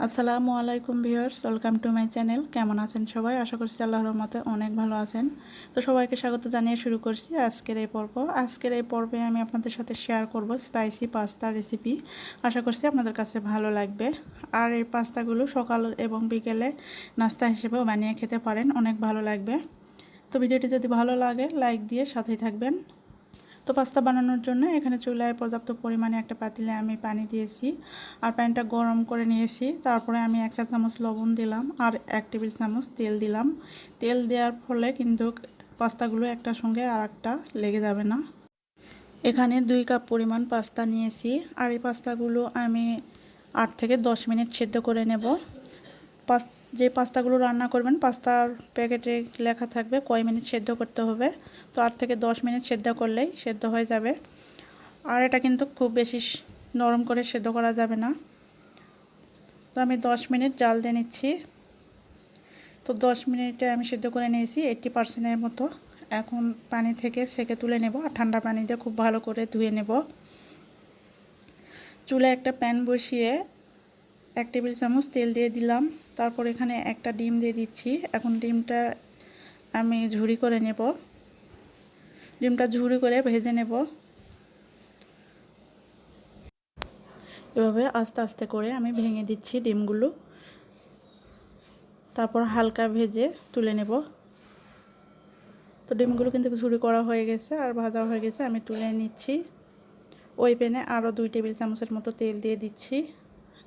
আসসালামু আলাইকুম viewers, welcome to my channel. কেমন আছেন সবাই? আশা করছি আল্লাহর রহমতে অনেক ভালো আছেন। তো সবাইকে স্বাগত জানিয়ে শুরু করছি আজকের এই পর্বে আমি আপনাদের সাথে শেয়ার করব স্পাইসি পাস্তা রেসিপি। আশা করছি আপনাদের কাছে ভালো লাগবে। আর এই পাস্তাগুলো সকাল এবং বিকেলে নাস্তা হিসেবেও বানিয়ে খেতে পারেন, অনেক ভালো লাগবে। তো ভিডিওটি যদি ভালো লাগে লাইক দিয়ে সাথেই থাকবেন। তো পাস্তা বানানোর জন্য এখানে চুলায় পর্যাপ্ত পরিমাণে একটা পাতিলে আমি পানি দিয়েছি আর পানিটা গরম করে নিয়েছি। তারপরে আমি 1 চা চামচ লবণ দিলাম আর 1 টেবিল চামচ তেল দিলাম। তেল দেওয়ার ফলে কিন্তু পাস্তাগুলো একটার সঙ্গে আর একটা লেগে যাবে না। এখানে 2 কাপ পরিমাণ পাস্তা নিয়েছি আর এই পাস্তাগুলো আমি 8 থেকে 10 মিনিট সেদ্ধ করে নেব। যে পাস্তাগুলো রান্না করবেন পাস্তার প্যাকেটে লেখা থাকবে কয় মিনিট সেদ্ধ করতে হবে। তো 8 থেকে 10 মিনিট সেদ্ধ করলেই সেদ্ধ হয়ে যাবে। আর এটা কিন্তু খুব বেশি নরম করে সেদ্ধ করা যাবে না। তো আমি 10 মিনিট জাল দিয়ে নিচ্ছি। তো 10 মিনিটে আমি সেদ্ধ করে নিয়েছি 80% মতো। এখন পানি থেকে ছেঁকে তুলে নেব আর ঠান্ডা পানি দিয়ে খুব ভালো করে ধুয়ে নেব। চুলায় একটা প্যান বসিয়ে 1 টেবিল চামচ তেল দিয়ে দিলাম। তারপর এখানে একটা ডিম দিয়ে দিচ্ছি। এখন ডিমটা আমি ঝুরি করে নেব। ডিমটা ঝুরি করে ভেজে নেব। এভাবে আস্তে আস্তে করে আমি ভেঙে দিচ্ছি ডিমগুলো। তারপর হালকা ভেজে তুলে নেব। তো ডিমগুলো কিন্তু ঝুরি করা হয়ে গেছে আর ভাজা হয়ে গেছে, আমি তুলে নিচ্ছি। ওই প্যানে আরও 2 টেবিল চামচের মতো তেল দিয়ে দিচ্ছি।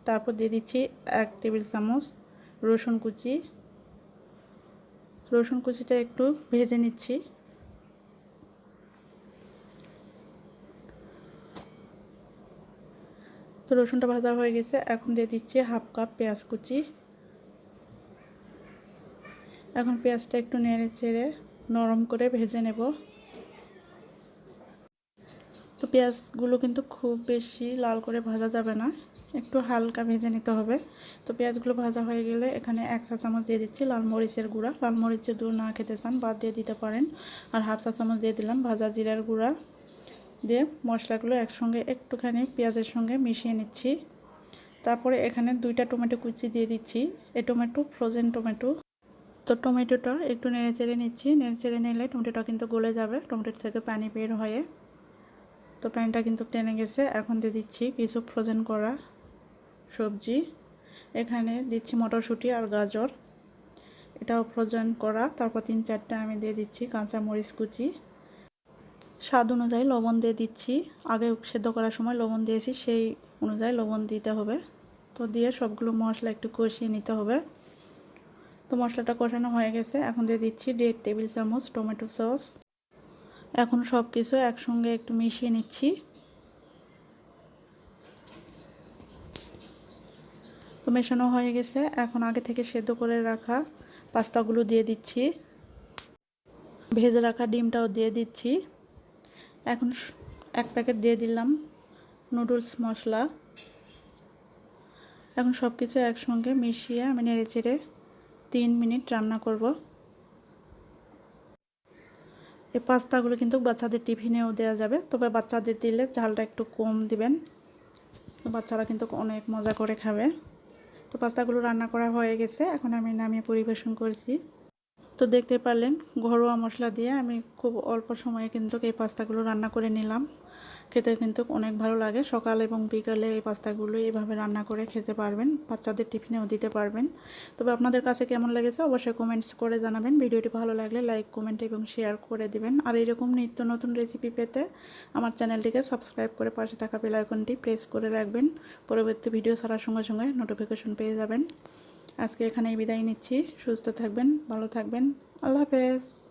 তারপর দিয়ে দিচ্ছি 1 টেবিল চামচ রসুন কুচি। রসুন কুচিটা একটু ভেজে নিচ্ছি। তো রসুনটা ভাজা হয়ে গেছে, এখন দিয়ে দিচ্ছি 1/2 কাপ পেঁয়াজ কুচি। এখন পেঁয়াজটা একটু নেড়ে চেড়ে নরম করে ভেজে নেব। তো পেঁয়াজগুলো কিন্তু খুব বেশি লাল করে ভাজা যাবে না, একটু হালকা ভেজে নিতে হবে। তো পেঁয়াজগুলো ভাজা হয়ে গেলে এখানে 1 চা চামচ দিয়ে দিচ্ছি লাল মরিচের গুঁড়া। লাল মরিচের গুঁড়ো না খেতে চান বাদ দিয়ে দিতে পারেন। আর 1/2 চা চামচ দিয়ে দিলাম ভাজা জিরার গুঁড়া। দিয়ে মশলাগুলো একসঙ্গে একটুখানি পেঁয়াজের সঙ্গে মিশিয়ে নিচ্ছি। তারপরে এখানে 2টা টমেটো কুচি দিয়ে দিচ্ছি। এই টমেটো ফ্রোজেন টমেটো। তো টমেটোটা একটু নেড়ে চেড়ে নিচ্ছি। নেড়ে চেড়ে নিলে টমেটোটা কিন্তু গলে যাবে টমেটোর থেকে পানি বের হয়ে। তো পানিটা কিন্তু টেনে গেছে। এখন দিয়ে দিচ্ছি কিছু ফ্রোজেন করা সবজি। এখানে দিচ্ছি মটরশুঁটি আর গাজর, এটাও ফ্রোজেন করা। তারপর 3-4টা আমি দিয়ে দিচ্ছি কাঁচা মরিচ কুচি। স্বাদ অনুযায়ী লবণ দিয়ে দিচ্ছি। আগে সেদ্ধ করার সময় লবণ দিয়েছি, সেই অনুযায়ী লবণ দিতে হবে। তো দিয়ে সবগুলো মশলা একটু কষিয়ে নিতে হবে। তো মশলাটা কষানো হয়ে গেছে, এখন দিয়ে দিচ্ছি 1.5 টেবিল চামচ টমেটো সস। এখন সব কিছু একসঙ্গে একটু মিশিয়ে নিচ্ছি। তো মেশানো হয়ে গেছে, এখন আগে থেকে সেদ্ধ করে রাখা পাস্তাগুলো দিয়ে দিচ্ছি। ভেজে রাখা ডিমটাও দিয়ে দিচ্ছি। এখন 1 প্যাকেট দিয়ে দিলাম নুডলস মশলা। এখন সব কিছু একসঙ্গে মিশিয়ে আমি নেড়ে চেড়ে 3 মিনিট রান্না করব। এই পাস্তাগুলো কিন্তু বাচ্চাদের টিফিনেও দেওয়া যাবে, তবে বাচ্চাদের দিলে ঝালটা একটু কম দিবেন, বাচ্চারা কিন্তু অনেক মজা করে খাবে। তো পাস্তাগুলো রান্না করা হয়ে গেছে, এখন আমি নামিয়ে পরিবেশন করছি। তো দেখতে পারলেন ঘরোয়া মশলা দিয়ে আমি খুব অল্প সময়ে কিন্তু এই পাস্তাগুলো রান্না করে নিলাম। খেতে কিন্তু অনেক ভালো লাগে। সকাল এবং বিকালে এই পাস্তাগুলো এইভাবে রান্না করে খেতে পারবেন, বাচ্চাদের টিফিনেও দিতে পারবেন। তবে আপনাদের কাছে কেমন লেগেছে অবশ্যই কমেন্টস করে জানাবেন। ভিডিওটি ভালো লাগলে লাইক কমেন্ট এবং শেয়ার করে দিবেন। আর এরকম নিত্য নতুন রেসিপি পেতে আমার চ্যানেলটিকে সাবস্ক্রাইব করে পাশে থাকা বেল আইকনটি প্রেস করে রাখবেন। পরবর্তী ভিডিও ছাড়ার সঙ্গে সঙ্গে নোটিফিকেশন পেয়ে যাবেন। আজকে এখানেই বিদায় নিচ্ছি। সুস্থ থাকবেন, ভালো থাকবেন। আল্লাহ হাফেজ।